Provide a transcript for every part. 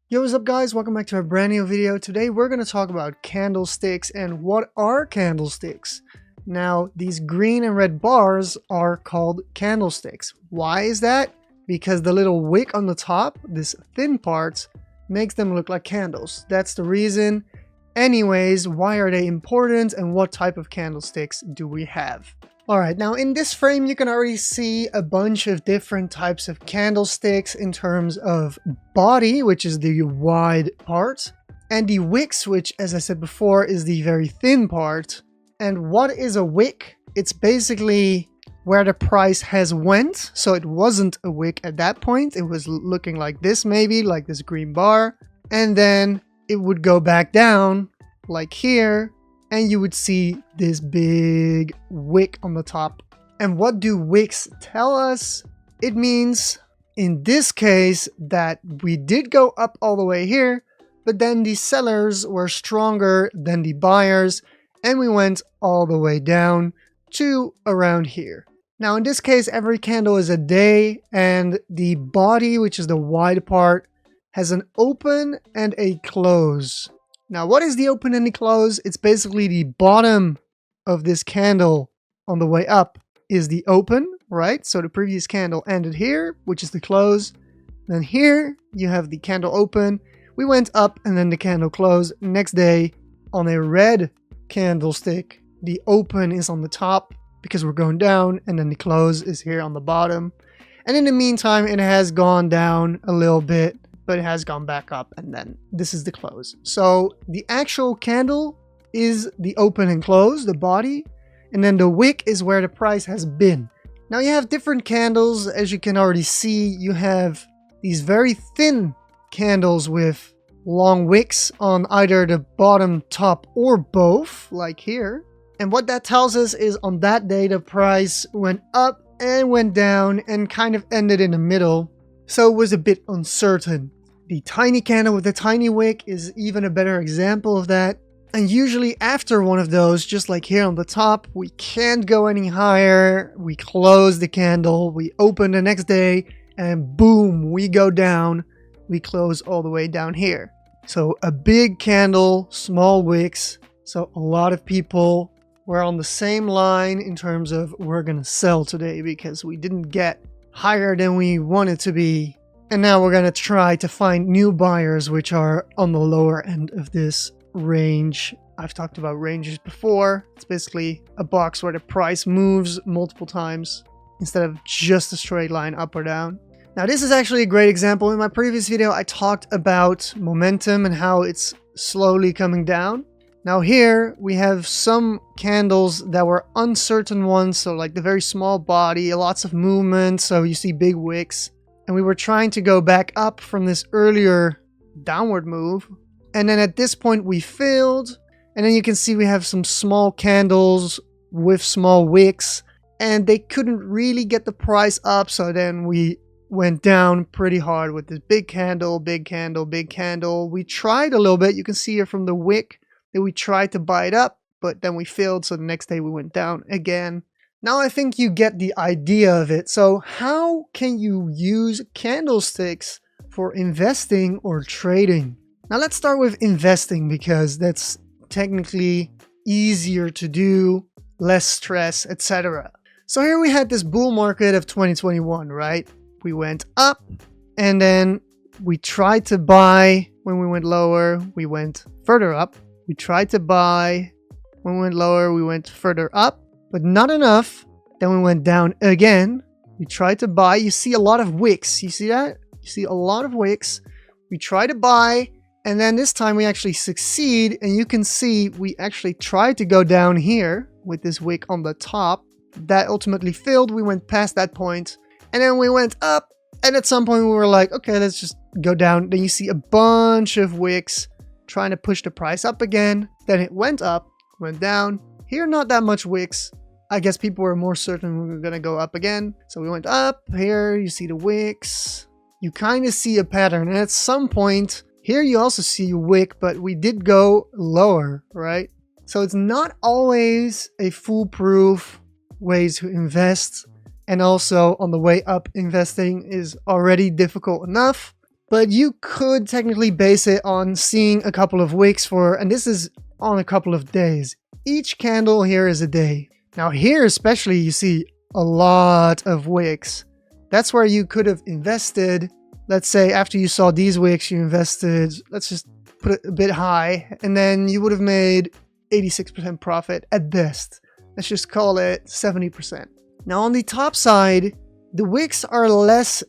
Yo, what's up guys? Welcome back to a brand new video. Today we're going to talk about candlesticks and what are candlesticks. Now, these green and red bars are called candlesticks. Why is that? Because the little wick on the top, this thin part, makes them look like candles. That's the reason. Anyways, why are they important and what type of candlesticks do we have? Alright, now in this frame you can already see a bunch of different types of candlesticks in terms of body, which is the wide part, and the wicks, which as I said before is the very thin part. And what is a wick? It's basically where the price has went, so it wasn't a wick at that point, it was looking like this maybe, like this green bar, and then it would go back down, like here, and you would see this big wick on the top. And what do wicks tell us? It means, in this case, that we did go up all the way here, but then the sellers were stronger than the buyers, and we went all the way down to around here. Now in this case, every candle is a day, and the body, which is the wide part, has an open and a close. Now, what is the open and the close? It's basically the bottom of this candle on the way up is the open, right? So the previous candle ended here, which is the close. Then here you have the candle open. We went up and then the candle closed. Next day on a red candlestick, the open is on the top because we're going down, and then the close is here on the bottom. And in the meantime, it has gone down a little bit, but it has gone back up, and then this is the close. So the actual candle is the open and close, the body, and then the wick is where the price has been. Now you have different candles, as you can already see. You have these very thin candles with long wicks on either the bottom, top, or both, like here. And what that tells us is on that day the price went up and went down and kind of ended in the middle, so it was a bit uncertain. The tiny candle with the tiny wick is even a better example of that. And usually after one of those, just like here on the top, we can't go any higher. We close the candle, we open the next day, and boom, we go down. We close all the way down here. So a big candle, small wicks. So a lot of people were on the same line in terms of we're gonna sell today because we didn't get higher than we wanted to be. And now we're going to try to find new buyers, which are on the lower end of this range. I've talked about ranges before. It's basically a box where the price moves multiple times instead of just a straight line up or down. Now this is actually a great example. In my previous video, I talked about momentum and how it's slowly coming down. Now here we have some candles that were uncertain ones, so like the very small body, lots of movement, so you see big wicks. And we were trying to go back up from this earlier downward move. And then at this point we failed. And then you can see we have some small candles with small wicks. And they couldn't really get the price up. So then we went down pretty hard with this big candle, big candle, big candle. We tried a little bit. You can see here from the wick that we tried to buy it up. But then we failed. So the next day we went down again. Now I think you get the idea of it. So how can you use candlesticks for investing or trading? Now let's start with investing because that's technically easier to do, less stress, etc. So here we had this bull market of 2021, right? We went up and then we tried to buy when we went lower, we went further up. We tried to buy when we went lower, we went further up. But not enough. Then we went down again. We tried to buy. You see a lot of wicks. You see that? You see a lot of wicks. We try to buy. And then this time we actually succeed. And you can see we actually tried to go down here with this wick on the top. That ultimately failed. We went past that point. And then we went up. And at some point we were like, okay, let's just go down. Then you see a bunch of wicks trying to push the price up again. Then it went up, went down. Here, not that much wicks. I guess people were more certain we were going to go up again. So we went up. Here, you see the wicks. You kind of see a pattern. And at some point, here you also see a wick, but we did go lower, right? So it's not always a foolproof way to invest. And also on the way up, investing is already difficult enough. But you could technically base it on seeing a couple of wicks and this is on a couple of days. Each candle here is a day. Now here especially you see a lot of wicks. That's where you could have invested. Let's say after you saw these wicks, you invested, let's just put it a bit high, and then you would have made 86% profit at best. Let's just call it 70%. Now on the top side, the wicks are less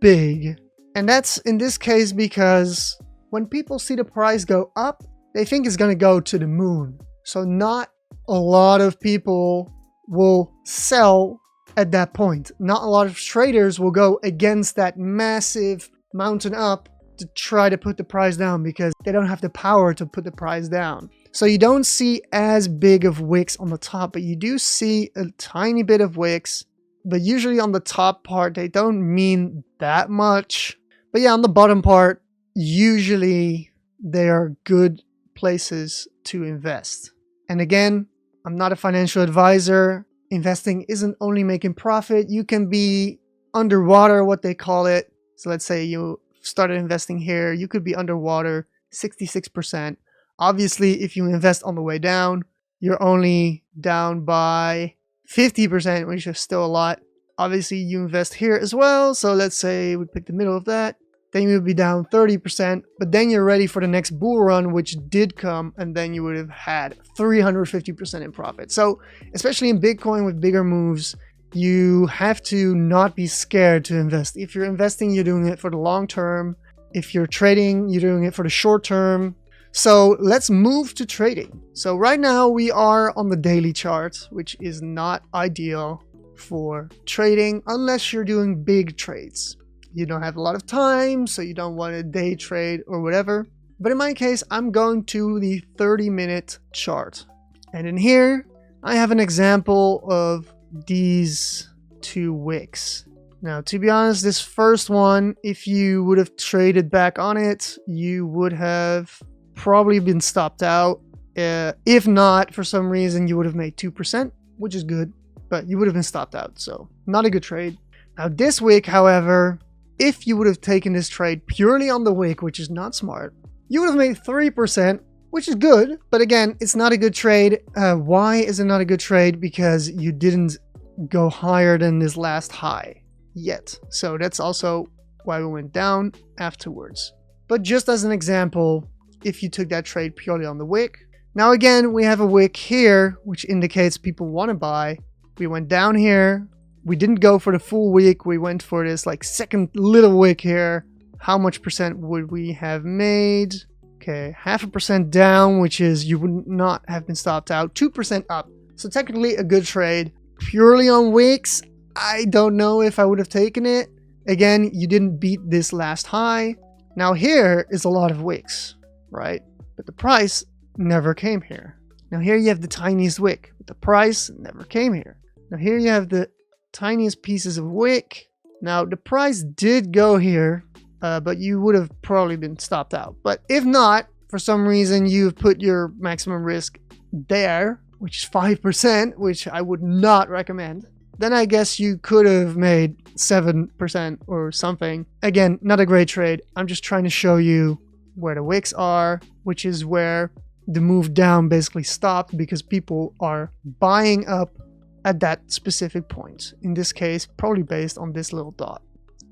big. And that's in this case because when people see the price go up, they think it's going to go to the moon. So not a lot of people will sell at that point. Not a lot of traders will go against that massive mountain up to try to put the price down because they don't have the power to put the price down. So you don't see as big of wicks on the top, but you do see a tiny bit of wicks. But usually on the top part, they don't mean that much. But yeah, on the bottom part, usually they are good places to invest. And again, I'm not a financial advisor. Investing isn't only making profit. You can be underwater, what they call it. So let's say you started investing here. You could be underwater 66%. Obviously, if you invest on the way down, you're only down by 50%, which is still a lot. Obviously, you invest here as well. So let's say we pick the middle of that. Then you would be down 30%, but then you're ready for the next bull run, which did come, and then you would have had 350% in profit. So especially in Bitcoin with bigger moves, you have to not be scared to invest. If you're investing, you're doing it for the long term. If you're trading, you're doing it for the short term. So let's move to trading. So right now we are on the daily chart, which is not ideal for trading unless you're doing big trades. You don't have a lot of time, so you don't want to day trade or whatever. But in my case, I'm going to the 30-minute chart. And in here, I have an example of these two wicks. Now, to be honest, this first one, if you would have traded back on it, you would have probably been stopped out. If not, for some reason, you would have made 2%, which is good, but you would have been stopped out. So not a good trade. Now, this wick, however, if you would have taken this trade purely on the wick, which is not smart, you would have made 3%, which is good. But again, it's not a good trade. Why is it not a good trade? Because you didn't go higher than this last high yet. So that's also why we went down afterwards. But just as an example, if you took that trade purely on the wick. Now again, we have a wick here, which indicates people want to buy. We went down here. We didn't go for the full wick. We went for this like second little wick here. How much percent would we have made? Okay, 0.5% down, which is you would not have been stopped out. 2% up. So technically a good trade. Purely on wicks, I don't know if I would have taken it. Again, you didn't beat this last high. Now here is a lot of wicks, right? But the price never came here. Now here you have the tiniest wick, but the price never came here. Now here you have the tiniest pieces of wick. Now the price did go here, but you would have probably been stopped out. But if not, for some reason you've put your maximum risk there, which is 5%, which I would not recommend, then I guess you could have made 7% or something. Again, not a great trade. I'm just trying to show you where the wicks are, which is where the move down basically stopped because people are buying up at that specific point. In this case, probably based on this little dot.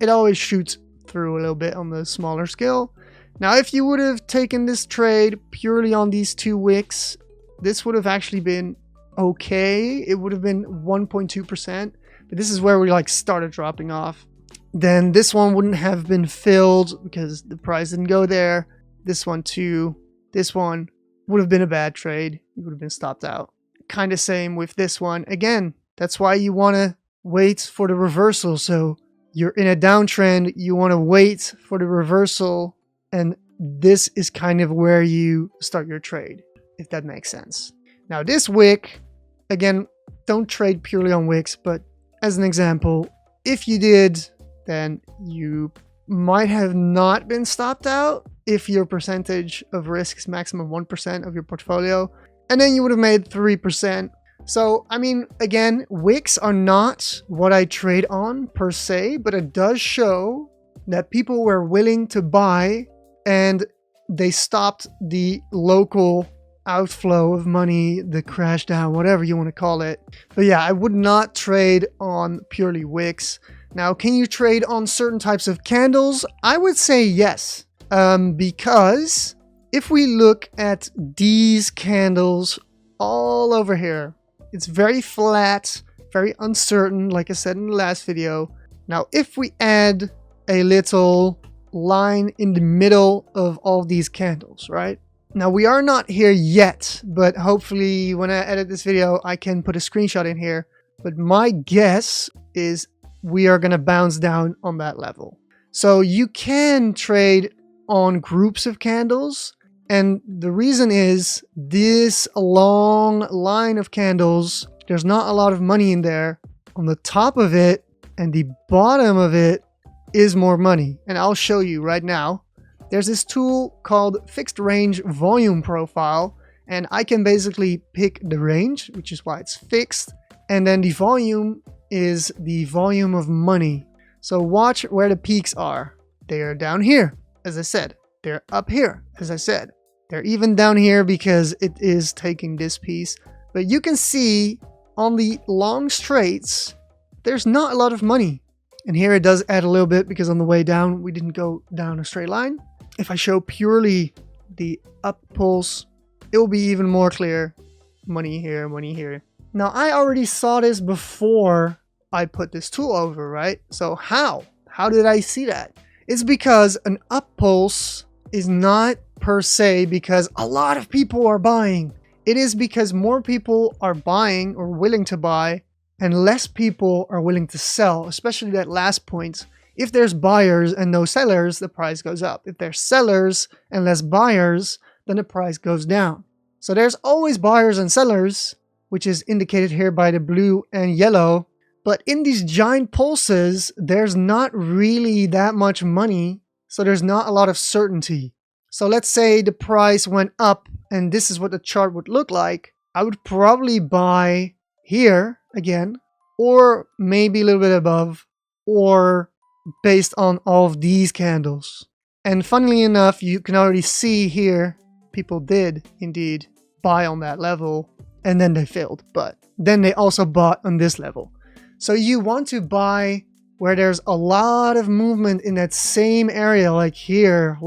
It always shoots through a little bit on the smaller scale. Now, if you would have taken this trade purely on these two wicks, this would have actually been okay. It would have been 1.2%, but this is where we like started dropping off. Then this one wouldn't have been filled because the price didn't go there. This one too. This one would have been a bad trade. You would have been stopped out. Kind of same with this one. Again, that's why you want to wait for the reversal. So you're in a downtrend, you want to wait for the reversal, and this is kind of where you start your trade, if that makes sense. Now this wick, again, don't trade purely on wicks, but as an example, if you did, then you might have not been stopped out if your percentage of risk is maximum 1% of your portfolio. And then you would have made 3%. So, I mean, again, wicks are not what I trade on per se, but it does show that people were willing to buy and they stopped the local outflow of money, the crash down, whatever you want to call it. But yeah, I would not trade on purely wicks. Now, can you trade on certain types of candles? I would say yes, because if we look at these candles all over here, it's very flat, very uncertain, like I said in the last video. Now, if we add a little line in the middle of all these candles, right? Now, we are not here yet, but hopefully when I edit this video, I can put a screenshot in here. But my guess is we are going to bounce down on that level. So you can trade on groups of candles. And the reason is this long line of candles, there's not a lot of money in there. On the top of it and the bottom of it is more money. And I'll show you right now. There's this tool called Fixed Range Volume Profile, and I can basically pick the range, which is why it's fixed, and then the volume is the volume of money. So watch where the peaks are. They are down here, as I said. They're up here, as I said. They're even down here because it is taking this piece. But you can see on the long straights, there's not a lot of money. And here it does add a little bit because on the way down, we didn't go down a straight line. If I show purely the up pulse, it will be even more clear. Money here, money here. Now, I already saw this before I put this tool over, right? So how? How did I see that? It's because an up pulse is not per se because a lot of people are buying. It is because more people are buying or willing to buy and less people are willing to sell, especially that last point. If there's buyers and no sellers, the price goes up. If there's sellers and less buyers, then the price goes down. So there's always buyers and sellers, which is indicated here by the blue and yellow. But in these giant pulses, there's not really that much money. So there's not a lot of certainty. So let's say the price went up and this is what the chart would look like. I would probably buy here again, or maybe a little bit above, or based on all of these candles. And funnily enough, you can already see here, people did indeed buy on that level and then they failed, but then they also bought on this level. So you want to buy where there's a lot of movement in that same area, like here,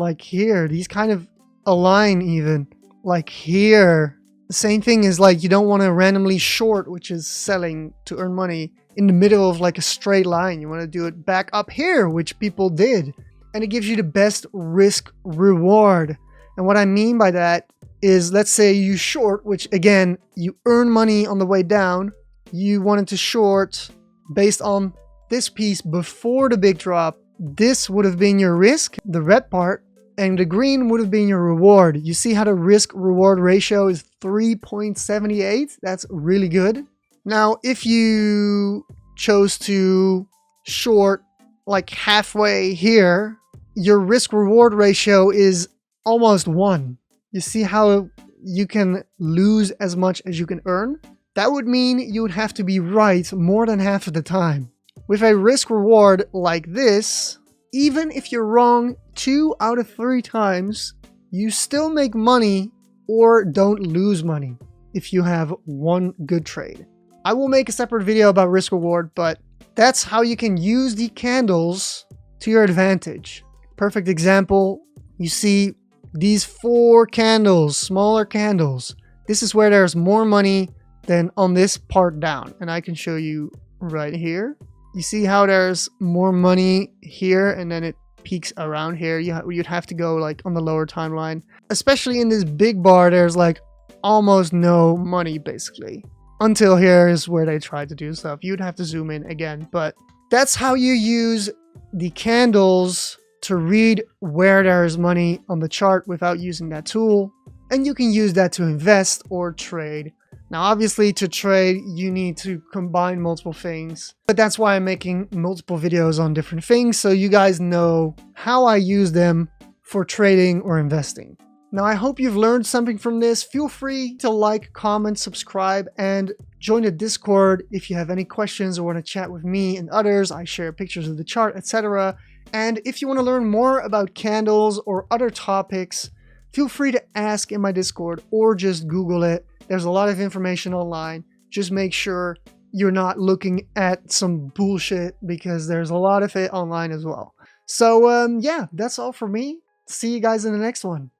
these kind of align even, like here. The same thing is like you don't want to randomly short, which is selling to earn money, in the middle of like a straight line. You want to do it back up here, which people did. And it gives you the best risk reward. And what I mean by that is, let's say you short, which again, you earn money on the way down. You wanted to short based on this piece before the big drop. This would have been your risk, the red part, and the green would have been your reward. You see how the risk reward ratio is 3.78? That's really good. Now, if you chose to short like halfway here, your risk reward ratio is almost 1. You see how you can lose as much as you can earn? That would mean you would have to be right more than half of the time. With a risk reward like this, even if you're wrong 2 out of 3 times, you still make money or don't lose money if you have one good trade. I will make a separate video about risk reward, but that's how you can use the candles to your advantage. Perfect example, you see these 4 candles, smaller candles. This is where there's more money than on this part down. And I can show you right here. You see how there's more money here and then it peaks around here. You'd have to go like on the lower timeline. Especially in this big bar, there's like almost no money basically. Until here is where they try to do stuff. You'd have to zoom in again. But that's how you use the candles to read where there's money on the chart without using that tool. And you can use that to invest or trade. Now, obviously, to trade, you need to combine multiple things. But that's why I'm making multiple videos on different things, so you guys know how I use them for trading or investing. Now, I hope you've learned something from this. Feel free to like, comment, subscribe, and join the Discord if you have any questions or want to chat with me and others. I share pictures of the chart, etc. And if you want to learn more about candles or other topics, feel free to ask in my Discord or just Google it. There's a lot of information online. Just make sure you're not looking at some bullshit because there's a lot of it online as well. So yeah, that's all for me. See you guys in the next one.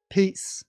Peace.